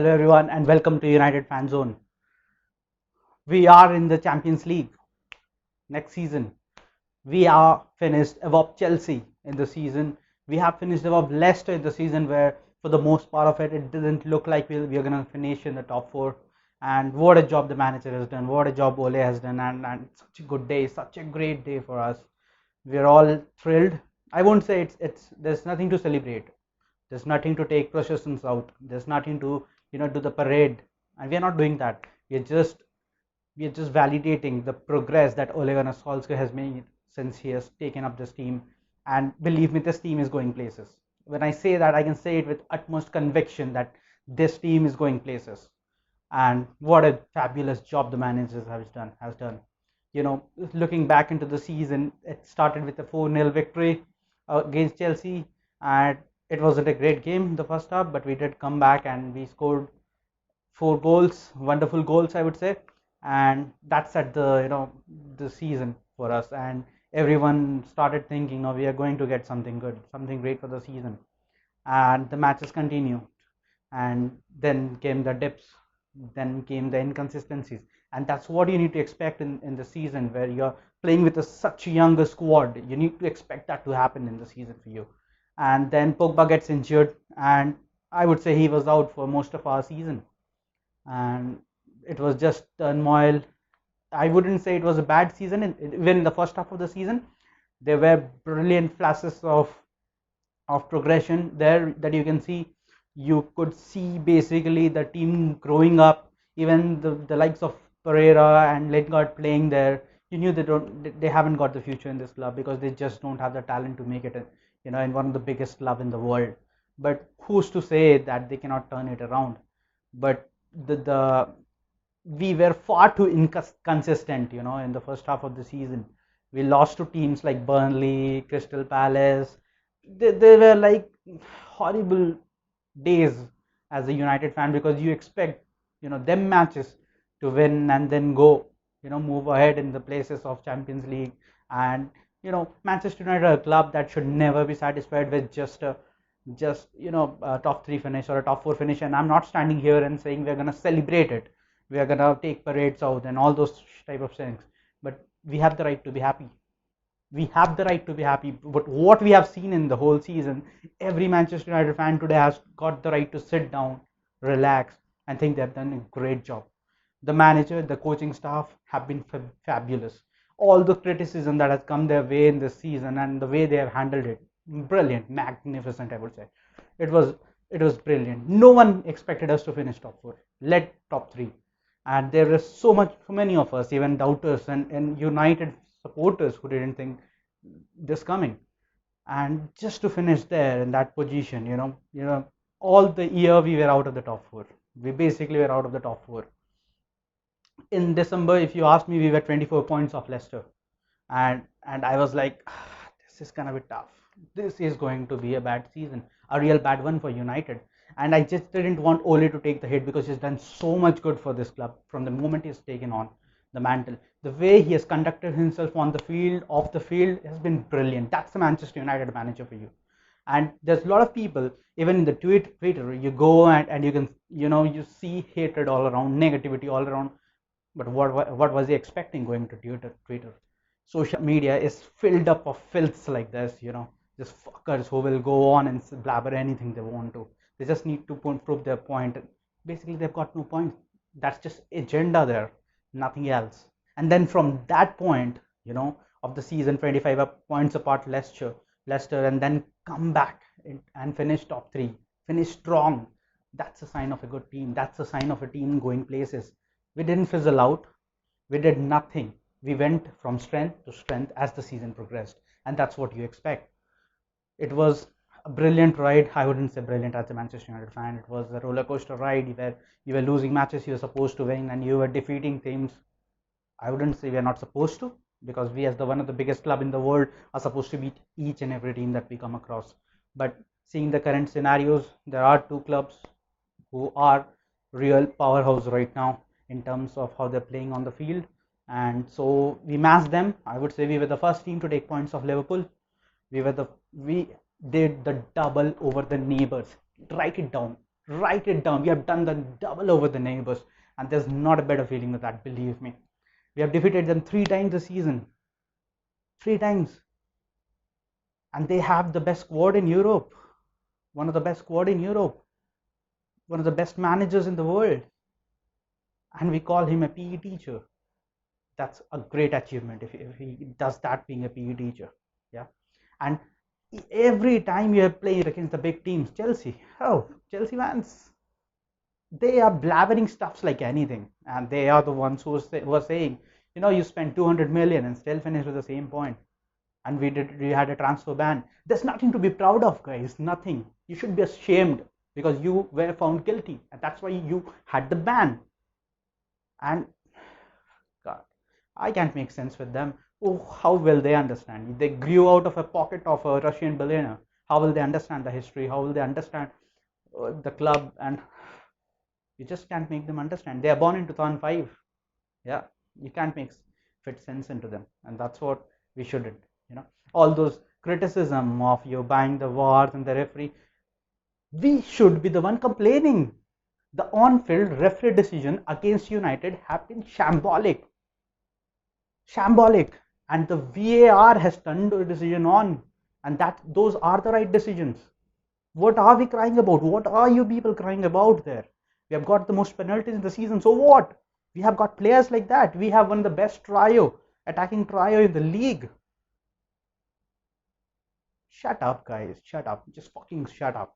Hello everyone and welcome to United Fan Zone. We are in the Champions League next season. We are finished above Chelsea in the season. We have finished above Leicester in the season where for the most part of it, it didn't look like we are going to finish in the top four. And what a job the manager has done, what a job Ole has done, and such a good day, such a great day for us. We're all thrilled. I won't say there's nothing to celebrate. There's nothing to take processions out. There's nothing to do the parade, and we're not doing that. We're just validating the progress that Ole Gunnar Solskjaer has made since he has taken up this team. And believe me, this team is going places. When I say that, I can say it with utmost conviction that this team is going places. And what a fabulous job the managers has done. Looking back into the season, it started with a 4-0 victory against Chelsea, and it wasn't a great game the first half, but we did come back and we scored 4 goals, wonderful goals, I would say, and that set the season for us. And everyone started thinking, "Oh, we are going to get something good, something great for the season." And the matches continued, and then came the dips, then came the inconsistencies, and that's what you need to expect in the season where you're playing with such a younger squad. You need to expect that to happen in the season for you. And then Pogba gets injured, and I would say he was out for most of our season, and it was just turmoil. I wouldn't say it was a bad season. Even in the first half of the season, there were brilliant flashes of progression there that you can see. You could see basically the team growing up. Even the likes of Pereira and Lingard playing there, you knew they haven't got the future in this club because they just don't have the talent to make it in one of the biggest club in the world. But who's to say that they cannot turn it around? But the we were far too inconsistent, in the first half of the season. We lost to teams like Burnley, Crystal Palace. They were like horrible days as a United fan because you expect, them matches to win and then go, move ahead in the places of Champions League. And, Manchester United are a club that should never be satisfied with just a top 3 finish or a top 4 finish. And I'm not standing here and saying we're going to celebrate it, we are going to take parades out and all those type of things, but we have the right to be happy. But what we have seen in the whole season, every Manchester United fan today has got the right to sit down, relax, and think they've done a great job. The manager, the coaching staff have been fabulous. All the criticism that has come their way in this season and the way they have handled it, brilliant, magnificent, I would say. It was brilliant. No one expected us to finish top 4, let top 3. And there is so many of us, even doubters and United supporters, who didn't think this coming. And just to finish there in that position, all the year we were out of the top 4. We basically were out of the top 4. In December, if you asked me, we were 24 points off Leicester, and I was like, this is gonna be tough. This is going to be a bad season, a real bad one for United. And I just didn't want Ole to take the hit because he's done so much good for this club from the moment he's taken on the mantle. The way he has conducted himself on the field, off the field, has been brilliant. That's the Manchester United manager for you. And there's a lot of people, even in the Twitter, you go and you can, you see hatred all around, negativity all around. But what was he expecting going to Twitter? Social media is filled up of filths like this, just fuckers who will go on and blabber anything they want to. They just need to prove their point. Basically, they've got no point. That's just agenda there, nothing else. And then from that point, of the season, 25 points apart Leicester, and then come back and finish top 3, finish strong. That's a sign of a good team. That's a sign of a team going places. We didn't fizzle out. We did nothing. We went from strength to strength as the season progressed, and that's what you expect. It was a brilliant ride. I wouldn't say brilliant as a Manchester United fan. It was a roller coaster ride where you were losing matches you were supposed to win, and you were defeating teams. I wouldn't say we are not supposed to, because we, as the one of the biggest club in the world, are supposed to beat each and every team that we come across. But seeing the current scenarios, there are 2 clubs who are real powerhouse right now in terms of how they're playing on the field, and so we matched them. I would say we were the first team to take points off Liverpool. We did the double over the neighbors. Write it down. Write it down. We have done the double over the neighbors, and there's not a better feeling than that, believe me. We have defeated them 3 times this season. 3 times. And they have the best squad in Europe. One of the best squad in Europe. One of the best managers in the world. And we call him a PE teacher. That's a great achievement if he does that, being a PE teacher. Yeah. And every time you have played against the big teams, Chelsea Chelsea fans, they are blabbering stuffs like anything, and they are the ones who were saying, you spent 200 million and still finished with the same point, and we had a transfer ban. There's nothing to be proud of, guys. Nothing. You should be ashamed because you were found guilty, and that's why you had the ban. And God, I can't make sense with them. Oh, how will they understand? They grew out of a pocket of a Russian billionaire. How will they understand the history? How will they understand the club? And you just can't make them understand. They are born in 2005. Yeah, you can't make fit sense into them, and that's what we shouldn't. All those criticism of you buying the wars and the referee, we should be the one complaining. The on-field referee decision against United have been shambolic, and the VAR has turned the decision on, and those are the right decisions. What are we crying about? What are you people crying about there? We have got the most penalties in the season, so what? We have got players like that. We have one of the best attacking trio in the league. Shut up, guys. Shut up. Just fucking shut up.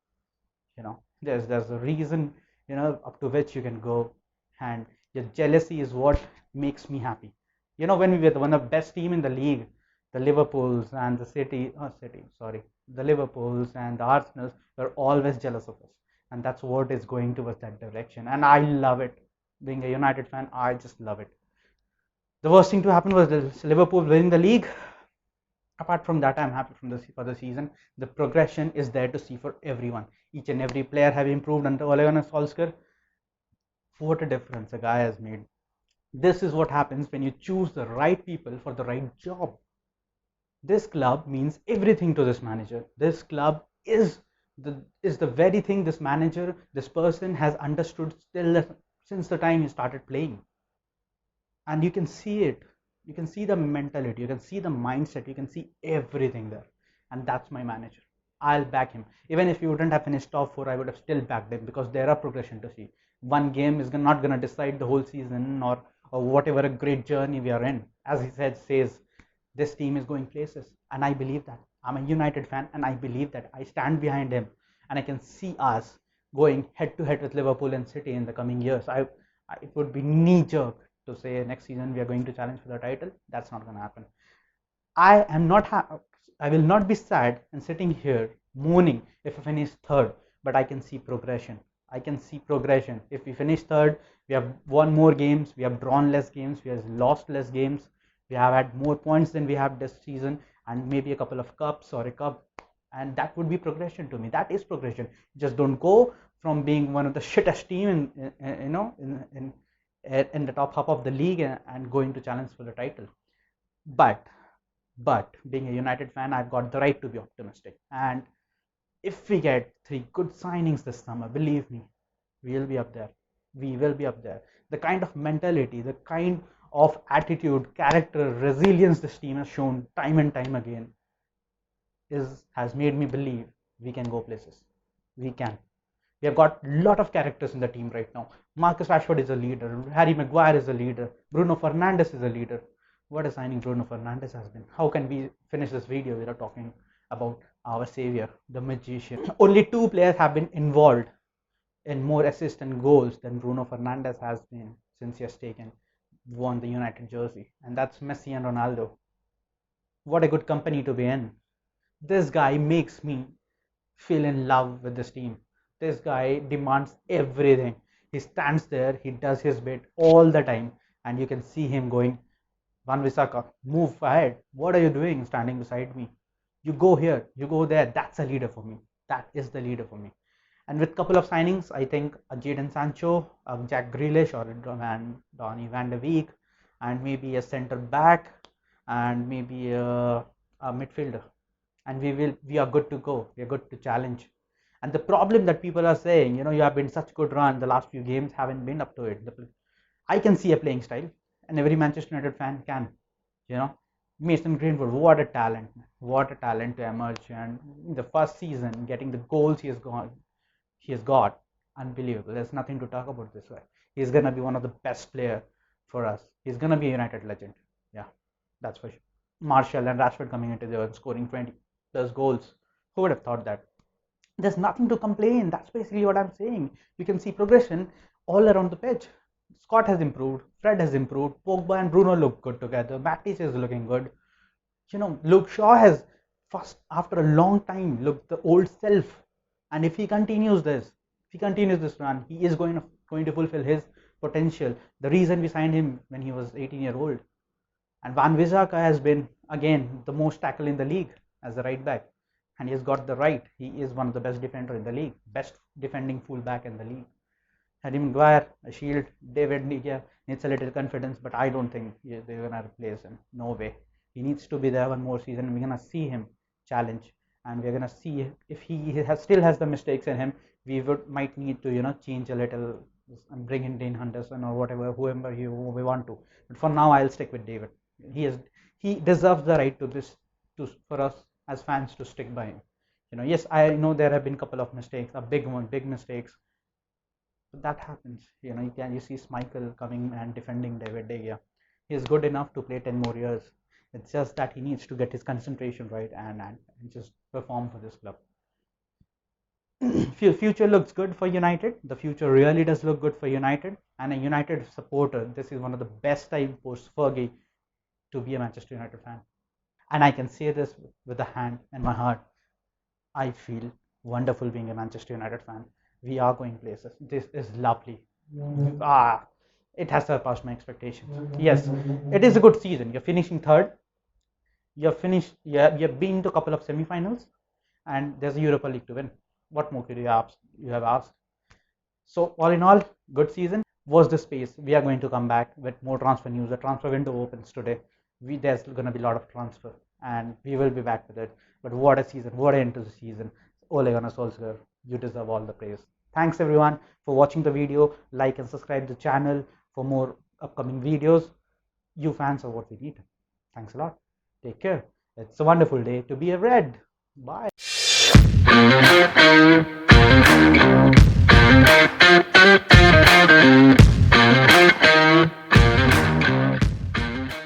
There's a reason, up to which you can go, and your jealousy is what makes me happy. When we were one of the best team in the league, the Liverpools and the Liverpools and the Arsenals were always jealous of us, and that's what is going towards that direction. And I love it. Being a United fan, I just love it. The worst thing to happen was the Liverpool winning the league. Apart from that, I'm happy for the season. The progression is there to see for everyone. Each and every player have improved under Ole Gunnar Solskjaer. What a difference a guy has made. This is what happens when you choose the right people for the right job. This club means everything to this manager. This club is the very thing this manager, this person has understood since the time he started playing. And you can see it. You can see the mentality, you can see the mindset, you can see everything there. And that's my manager. I'll back him. Even if he wouldn't have finished top 4, I would have still backed him, because there are progression to see. One game is not going to decide the whole season, or whatever a great journey we are in. As he says, this team is going places. And I believe that. I'm a United fan, and I believe that. I stand behind him. And I can see us going head to head with Liverpool and City in the coming years. It would be knee-jerk to say next season we are going to challenge for the title. That's not going to happen. I will not be sad and sitting here moaning if I finish third, but I can see progression. If we finish third, we have won more games, we have drawn less games, we have lost less games, we have had more points than we have this season, and maybe a couple of cups or a cup, and that would be progression to me. That is progression. Just don't go from being one of the shittest team in the top half of the league and going to challenge for the title. But being a United fan, I've got the right to be optimistic. And if we get 3 good signings this summer, believe me, we will be up there. The kind of mentality, the kind of attitude, character, resilience this team has shown time and time again has made me believe we can go places. We can. We have got a lot of characters in the team right now. Marcus Rashford is a leader. Harry Maguire is a leader. Bruno Fernandes is a leader. What a signing Bruno Fernandes has been. How can we finish this video without talking about our savior, the magician? Only 2 players have been involved in more assists and goals than Bruno Fernandes has been since he has won the United jersey. And that's Messi and Ronaldo. What a good company to be in. This guy makes me feel in love with this team. This guy demands everything. He stands there, he does his bit all the time, and you can see him going, Wan-Bissaka, move ahead. What are you doing standing beside me? You go here, you go there. That's a leader for me. That is the leader for me. And with a couple of signings, I think Jadon Sancho, Jack Grealish, or Donny van de Beek, and maybe a centre back, and maybe a midfielder. And we are good to go. We are good to challenge. And the problem that people are saying, you have been such good run, the last few games haven't been up to it. I can see a playing style, and every Manchester United fan can. You know, Mason Greenwood, what a talent, what a talent to emerge, and in the first season, getting the goals he has got, unbelievable. There's nothing to talk about this way. He's gonna be one of the best player for us. He's gonna be a United legend. Yeah, that's for sure. Martial and Rashford coming into there and scoring 20 plus goals. Who would have thought that? There's nothing to complain. That's basically what I'm saying. You can see progression all around the pitch. Scott has improved, Fred has improved, Pogba and Bruno look good together, Matisse is looking good. Luke Shaw has first after a long time looked the old self. And if he continues this run, he is going to fulfill his potential. The reason we signed him when he was 18-year-old. And Van Bissaka has been again the most tackle in the league as a right back. And he has got the right. He is one of the best defender in the league, best defending fullback in the league. Harry Maguire, a shield. David needs a little confidence, but I don't think they're gonna replace him. No way. He needs to be there one more season. We're gonna see him challenge, and we're gonna see if he still has the mistakes in him. We might need to change a little and bring in Dean Henderson or whatever, whoever we want to. But for now, I'll stick with David. He deserves the right for us as fans to stick by him. Yes, I know there have been a couple of mistakes, big mistakes. But that happens. You see Schmeichel coming and defending David De Gea. He's good enough to play 10 more years. It's just that he needs to get his concentration right and just perform for this club. Future looks good for United. The future really does look good for United. And a United supporter, this is one of the best time post Fergie to be a Manchester United fan. And I can say this with a hand in my heart. I feel wonderful being a Manchester United fan. We are going places. This is lovely. It has surpassed my expectations. Yes, it is a good season. You're finishing third. You've been to a couple of semi-finals, and there's a Europa League to win. What more could you have asked? So all in all, good season. Watch the space. We are going to come back with more transfer news. The transfer window opens today. There's going to be a lot of transfer, and we will be back with it. But what a season! What an end to the season! Ole Gunnar Solskjaer, you deserve all the praise. Thanks everyone for watching the video. Like and subscribe the channel for more upcoming videos. You fans are what we need. Thanks a lot. Take care. It's a wonderful day to be a Red. Bye.